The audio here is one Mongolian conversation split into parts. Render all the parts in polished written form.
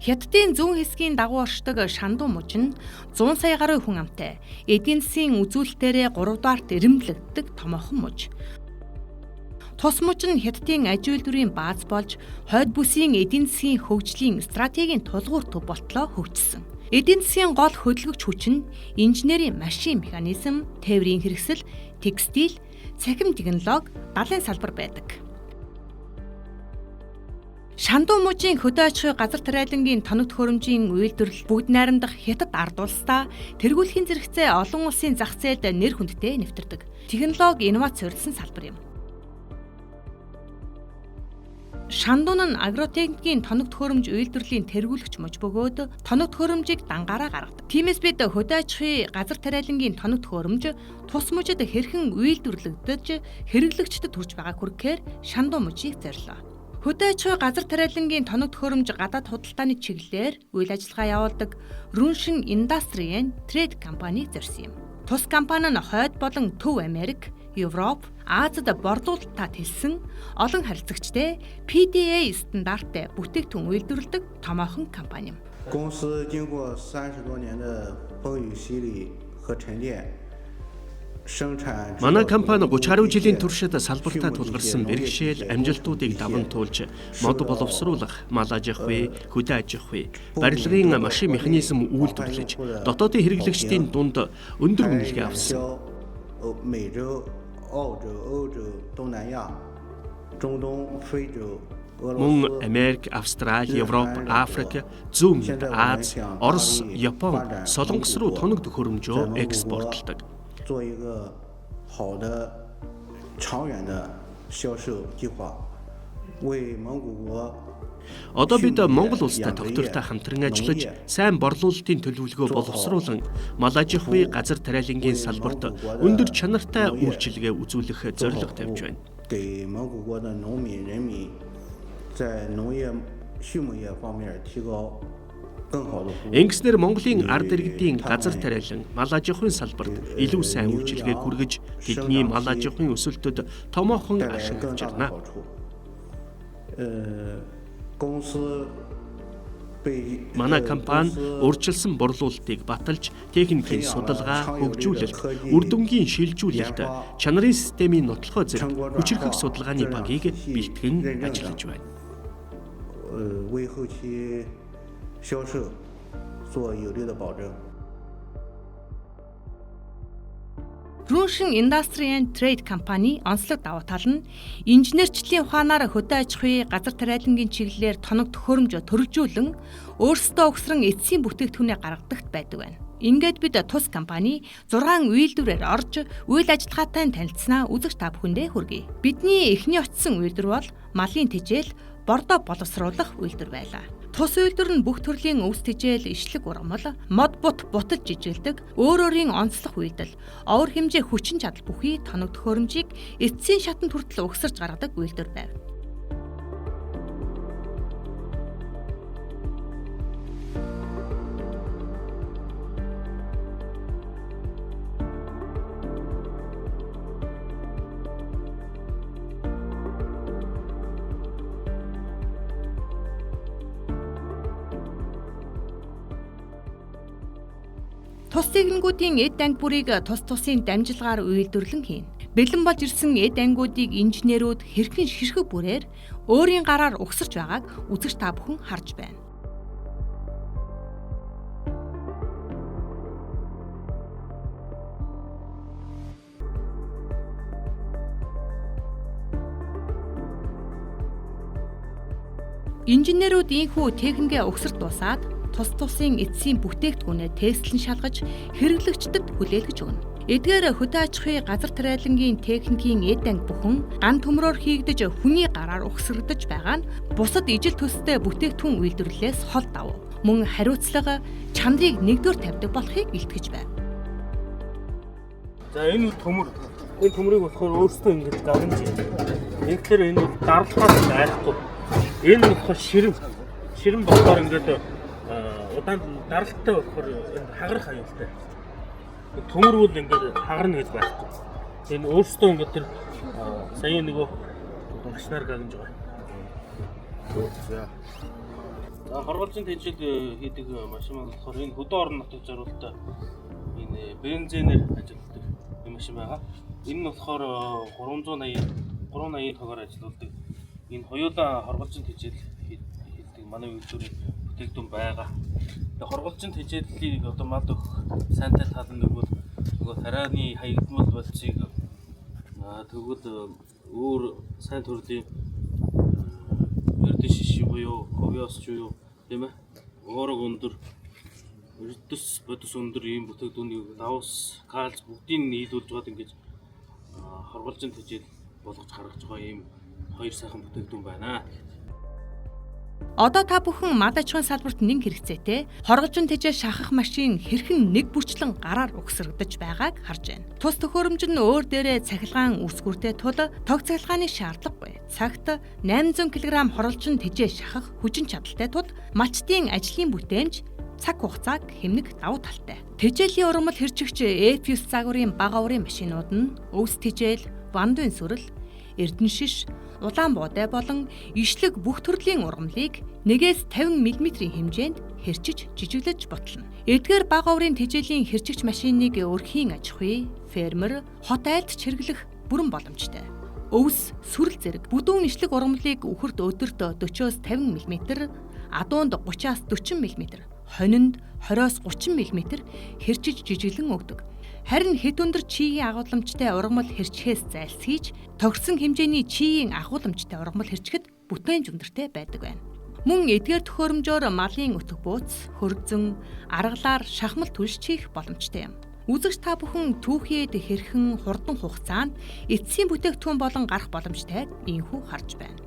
Хятадын зүүн хэсгийн дагуу оршдог Шанду муж нь 100 сая гаруй хүн амтай эдийн засгийн үзүүлэлтээрээ 3 дугаарт ирэмблэгддэг томоохон муж. Тус муж нь Хятадын аж үйлдвэрийн бааз болж хойд бүсийн эдийн засгийн хөгжлийн стратегийн тулгуур төв болтлоо хөгжсөн. Эдийн засгийн гол хөдөлгөгч хүч нь инженерийн машин механизм, тээврийн хэрэгсэл, текстил, цахим технологи, далайн салбар байдаг. Шанду мужийн хөдөө аж ахуй газар тариалангийн тоног төхөөрөмжийн үйлдвэрлэл бүгд найрамдах Хятад ард улсдаа тэргүүлэхийн зэрэгцээ олон улсын зах зээлд нэр хүндтэй нэвтэрдэг. Технологи, инновац суурилсан салбар юм. Шандун нь агротехникийн тоног төхөөрөмж үйлдвэрлэлийн тэргүүлэгч муж бөгөөд тоног төхөөрөмжийг дангаараа гаргадаг. Тиймээс бид хөдөө аж ахуй газар тариалангийн тоног төхөөрөмж тус мужид хэрхэн үйлдвэрлэгдэж хэрэглэгчдэд хүрч байгааг хүргэхээр Шандун мужийг зорилоо. Хөдөө аж ахуй газар тариалангийн тоног төхөөрөмж гадаад худалдааны чиглэлээр үйл ажиллагаа явуулдаг Runshin Industry and Trade компанийг зорьсон юм. Тус компани нь хойд болон Төв Америк, Европ, Азид борлуулалтаа тэлсэн олон харилцагчтай PDA стандарттай бүтээгдэхүүн үйлдвэрлэдэг томоохон компани юм. 公司经过30多年的风雨洗礼和沉淀 Манай компани 30 гаруй жилийн туршид салбартаа тулгарсан бэрхшээл амжилтуудыг даван туулж мод боловсруулах, мал аж ахуй, хөдөө аж ахуй, барилгын машин механизм үйлдвэрлэж дотоодын хэрэглэгчдийн дунд өндөр үнэлгээ авсан. Мөн Америк, Австрали, Европ, Африк, Зүүн Аз, Орос, Япон, Солонгос руу тоног төхөөрөмжөө экспортлдог. 做一个好的长远的销售计划，为蒙古国 Одоо бид Монгол улстай тогтвортой хамтран ажиллаж, сайн борлуулалтын төлөвлөгөө боловсруулан, мал аж ахуй газар тариалангийн салбарт өндөр чанартай үйлчилгээ үзүүлэх зорилго тавьж байна. 给蒙古国的农民人民在农业、畜牧业方面提高 Ингэснээр Монголын ард иргэдийн газар тариалан, мал аж ахуйн салбарт илүү сайн үйлчилгээ хүргэж, тэдний мал аж ахуйн өсөлтөд томоохон ашиг авчирна. Манай компани урьдчилсан борлуулалтыг баталж, техникийн судалгаа, хөгжүүлэлт, үр дүнгийн шилжүүлэлт, чанарын системийн нотлохой зэрэг хүчирхэг судалгааны багийг бэлтгэн ажиллаж байна. 为后期 销售做有力的保证。 Runshin Industry and Trade компани онцлог давуу тал нь инженерчлэлийн ухаанаар хөдөө аж ахуй газар тариалангийн чиглэлээр тоног төхөөрөмж төрөлжүүлэн өөрсдөө өгсрөн эцсийн бүтээгдэхүүнээ гаргадагт байдаг байна. Ингээд бид тус компани 6 үйлдвэрээр орж үйл ажиллагаатай танилцсанаа үзэгч та бүхэндээ хүргэе. Бидний эхний очсон үйлдвэр бол малын тэжээл, бордоо боловсруулах үйлдвэр байлаа. Тус үйлдвэр нь бүх төрлийн өвс тэжээл, ишлэг ургамал, мод бут буталж жижиглдэг, өөрийн онцлог үйлдэл, овор хэмжээ хүчин чадал бүхий тоног төхөөрөмжийг эцсийн шатанд хүртэл угсарч гаргадаг үйлдвэр байв. Тус техникүүдийн эд анги бүрийг тус тусын дамжилгаар үйлдвэрлэн хийн. Бэлэн болж ирсэн эд ангиудыг инженерүүд хэрхэн ширхэг бүрээр өөрийн гараар угсарч байгааг үзэгч та бүхэн харж байна. Инженерүүд ийхүү техникээ угсарт дуусаад тус тусын эцсийн бүтээгдэхүүнээ тестлэн шалгаж хэрэглэгчдэд хүлээлгэж өгнө. Эдгээр хөдөө аж ахуй газар тариалангийн техникийн эд анги бүхэн ган төмрөөр хийгдэж хүний гараар угсрагдаж байгаа нь бусад ижил төстэй бүтээгдэхүүн үйлдвэрлэлээс хол давуу. Мөн хариуцлага чанарыг нэгдүгээр тавьдаг болохыг илтгэж байна. За энэ төмөр. Энэ төмрийг болохоор өөрсдөө ингэж давж тэгэхээр энэ даралхаас айхгүй. Энэ болохоор ширэн болохоор ингээд удаан даралтай болохоор энэ хагарах аюултай. Төмөр бол ингээд хагарна гэж байхгүй. Энэ өөрсдөө ингээд тэр сая нөгөө машинаар гагнаж байгаа. За Хорголжин тэжил хийдэг машин маань болохоор энэ хөдөө орон нутгийн зориулалтаа энэ бензинээр ажилладаг машин байгаа. Энэ нь болохоор 380 төгөөр ажилладаг. Энэ хоёулаа хорголжин тэжил хийдэг манай үйлдвэрийн бүтээгдэхүүн байгаа. Тэгээ хорголжин тэжиллийг одоо мад өгөх сайнтай тал нь нөгөө тарианы хаягдмал болцыг тэгвэл өөр сайн төрлийн эрдэнэ шиш буюу ковиос буюу тийм ээ уураг өндөр эрдэс бодис өндөр ийм бүтээгдэхүүнийг давс калц бүгдийг нийлүүлж байгаа ингэж хорголжин тэжил болгож гаргаж байгаа ийм хоёр сайхан бүтээгдэхүүн байна. Одоо та бүхэн мад аж ахуйн салбарт нэг хэрэгцээтэй хорголжин тэжээ шахах машин хэрхэн нэг бүрчлэн гараар угсрагдаж байгааг харж байна. Тус төхөөрөмж нь өөр дээрээ цахилгаан үүсгүүртэй тул тог цахилгааны шаардлагагүй. Цагт 800 кг хорголжин тэжээ шахах хүчин чадалтай тул малчдын ажлын бүтээмж цаг хугацааг хэмнэх давуу талтай. Тэжээлийн ургамал хэрчигч F9 загварын бага урын машинууд нь өвс тэжээл, бандын сүрэл, эрдэнэ шиш, улаан буудай болон ишлэг бүх төрлийн ургамлыг 1-50 мм-ийн хэмжээнд хэрчиж жижиглэж ботлно. Эдгээр бага урын тэжээлийн хэрчигч машиныг өрхийн аж ахуй, фермер, хот айлд чирглэх бүрэн боломжтой. Өвс, сүрэл зэрэг бүдүүн ишлэг ургамлыг үхэрд өдөрт 40-50 мм, адуунд 30-40 мм, хонинд 20-30 мм хэрчиж жижиглэн өгдөг. Харин хэд өндөр чигийн агуулмжтай ургамал хэрчхээс зайлсхийж тогтсон хэмжээний чигийн агуулмжтай ургамал хэрчгэд бүтээн зөндртэй байдаг байна. Мөн эдгээр төхөөрөмжөөр малын өтөх бууц, хөргөзөн, аргалаар шахмал түлш чих боломжтой юм. Үзэгч та бүхэн түүхийд хэрхэн хурдан хугацаанд эцсийн бүтээгдэхүүн болон гарах боломжтой ийхүү харж байна.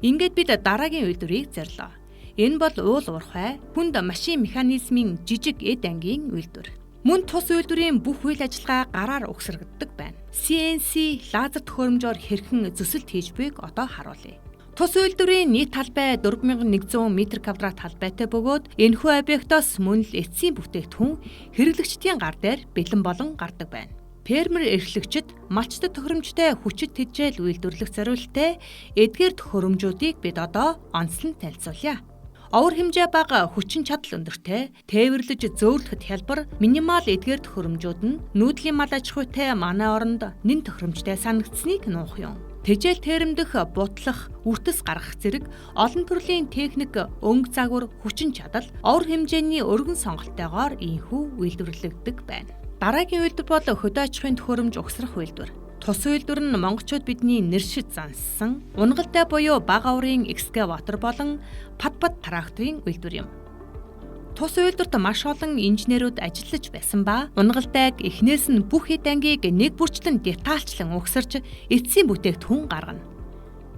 Ингээд бид дараагийн үйлдвэрийг зорилоо. Энэ бол уул уурхай, хүнд машин механизмын жижиг эд ангийн үйлдвэр. Мөн тус үйлдвэрийн бүх үйл ажиллагаа гараар угсрагддаг байна. CNC лазер төхөөрөмжөөр хэрхэн зөсөлт хийж буйг одоо харуулъя. Тус үйлдвэрийн нийт талбай 4100 м2 талбайтай бөгөөд энэхүү объектоос мөн л эцсийн бүтээгдэхүүн хэрэглэгчдийн гар дээр бэлэн болон гардаг байна. Фермер эрхлэгчид малчдад төхөөрөмжтэй хүчит тэжээл үйлдвэрлэх зорилттой эдгээр төхөөрөмжүүдийг бид одоо онцлон танилцуулъя. Овор хэмжээ бага хүчин чадал өндөртэй, тээвэрлэж зөөлөхөд хялбар, минимал эдгээр төхөөрөмжүүд нь нүүдлийн мал аж ахуйтай манай оронд нэн төхөөрөмжтэй санагдсныг нуух юм. Тэжээл тэрэмдэх, бутлах, үртэс гаргах зэрэг олон төрлийн техник, өнгө загвар, хүчин чадал, овор хэмжээний өргөн сонголтойгоор ийхүү үйлдвэрлэгддэг байна. Дараагийн үйлдвэр бол хөдөө аж ахуйн төхөөрөмж угсрах үйлдвэр. Тус үйлдвэр нь монголчууд бидний нэршид зансан унгалтай буюу бага урын экскаватор болон пад тракторын үйлдвэр юм. Тус үйлдвэрт маш олон инженерүүд ажиллаж байсан ба унгалдайг эхнээс нь бүх эд ангийг нэг бүрчлэн детальчлан угсарч эцсийн бүтээгдэхүүн гаргана.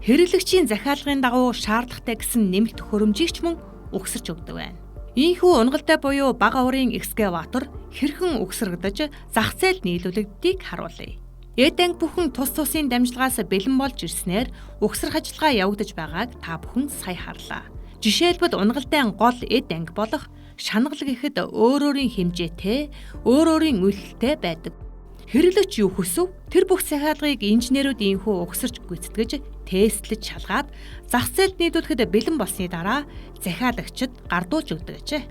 Хэрэглэгчийн захиалгын дагуу шаардлагатай гэсэн нэмэлт төхөөрөмжийг ч мөн угсарч өгдөг байна. Ийхүү унгалтай буюу бага урын экскаватор хэрхэн угсрагдаж зах зээлд нийлүүлэгддгийг харуулъя. Эд анги бүхэн тус тусын дамжлагаас бэлэн болж ирснээр угсрах ажиллагаа явагдаж байгааг та бүхэн сая харлаа. Жишээлбэл унгалтай гол эд анги болох шангалаг ихэд өөр өөрийн хэмжээтэй, өөр өөрийн үйлдэлтэй байдаг. Хэрэглэгч юу хүсв? Тэр бүх захиалгыг инженерүүд ийхүү угсарч гүйцэтгэж, тестлэж шалгаад зах зээлд нийлүүлэхэд бэлэн болсны дараа захиалагчид гардуулж өгдөг ажээ.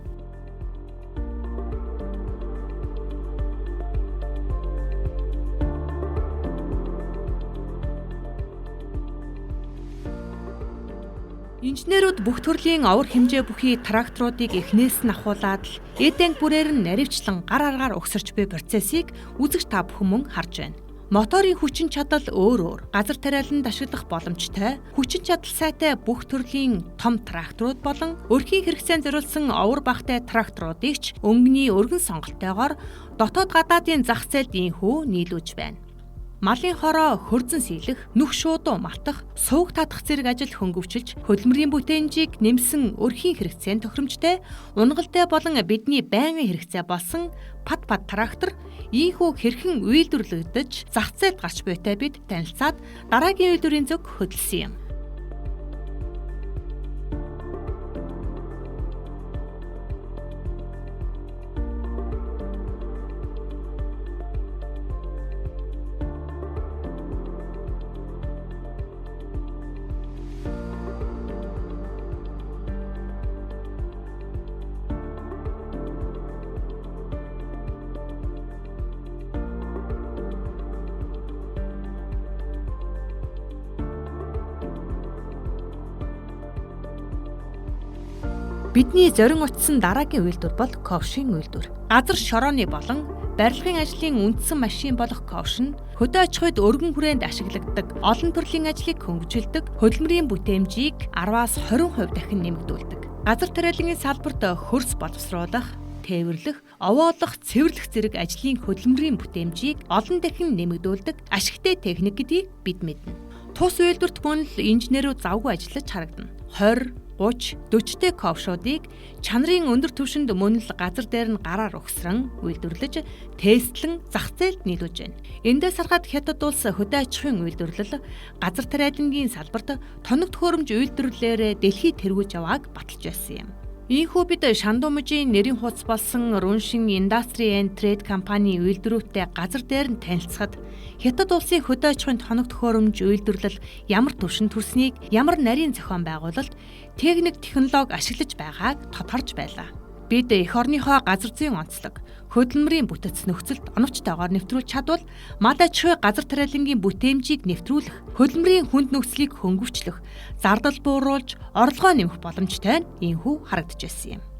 Инженерүүд бүх төрлийн овор хэмжээ бүхий тракторуудыг эхнээс нь ахуулаад л эд анги бүрээр нь наривчлан гар аргаар угсарч буй процессыг үзэгч та бүхэн мөн харж байна. Моторын хүчин чадал өөр, газар тариаланд ашиглах боломжтой, хүчин чадал сайтай бүх төрлийн том тракторууд болон өрхийн хэрэгцээнд зориулсан овор багтай тракторуудыг ч өнгөний өргөн сонголтойгоор дотоод гадаадын зах зээлд ийхүү нийлүүлж байна. Малын хороо хөрзөн сийлэх, нүх шуудуу малтах, сувг татах зэрэг ажил хөнгөвчилж, хөдөлмөрийн бүтээнжийг нэмсэн өрхийн хэрэгцээнд тохиромжтой, унгалтай болон бидний байнгын хэрэгцээ болсон пад трактор ийхүү хэрхэн үйлдвэрлэгдэж зах зээлд гарч буйтай бид танилцаад дараагийн үйлдвэрийн зөв хөдөлсөн юм. Бидний зорин очсон дараагийн үйлдвэр бол ковшийн үйлдвэр. Газар шорооны болон барилгын ажлын үндсэн машин болох ковш нь хөдөө аж ахуйд өргөн хүрээнд ашигладаг олон төрлийн ажлыг хөнгөлөлдөг, хөдөлмөрийн бүтээмжийг 10-аас 20% дахин нэмэгдүүлдэг. Газар тариалангийн салбарт хөрс боловсруулах, тээвэрлэх, овоолох, цэвэрлэх зэрэг ажлын хөдөлмөрийн бүтээмжийг олон дахин нэмэгдүүлдэг ашигтай техник гэдгийг бид мэднэ. Тус үйлдвэрт мөн л инженерүүд завгүй ажиллаж харагдана. 20, 30, 40-тэй ковшуудыг чанарын өндөр түвшинд мөн л газар дээр нь гараар угсран үйлдвэрлэж, тестлэн зах зээлд нийлүүлж байна. Эндээс харахад Хятад улс хөдөө аж ахуйн үйлдвэрлэл газар тариалангийн салбарт тоног төхөөрөмж үйлдвэрлэлээр дэлхийд тэргүүлж явааг баталж байсан юм. Ийхүү бид Шандумжийн нэрийн хуудас болсон Runxin Industry and Trade компани үйлдвэрүүтэй газар дээр нь танилцахад Хятад улсын хөдөө аж ахуйн тоног төхөөрөмж үйлдвэрлэл ямар түвшинд хүрснийг, ямар нарийн зохион байгуулалт, техник технологи ашиглаж байгааг тодорхойлж байлаа. Бид эх орныхоо газар зүйн онцлог, хөдөлмөрийн бүтэц нөхцөлд оновчтойгоор нэвтрүүлж чадвал мад аж ахуй газар тариалангийн бүтээмжийг нэвтрүүлэх, хөдөлмөрийн хүнд нөхцөлийг хөнгөвчлөх, зардал бууруулж, орлогоо нэмэх боломжтой нь ийхүү харагдаж байсан юм.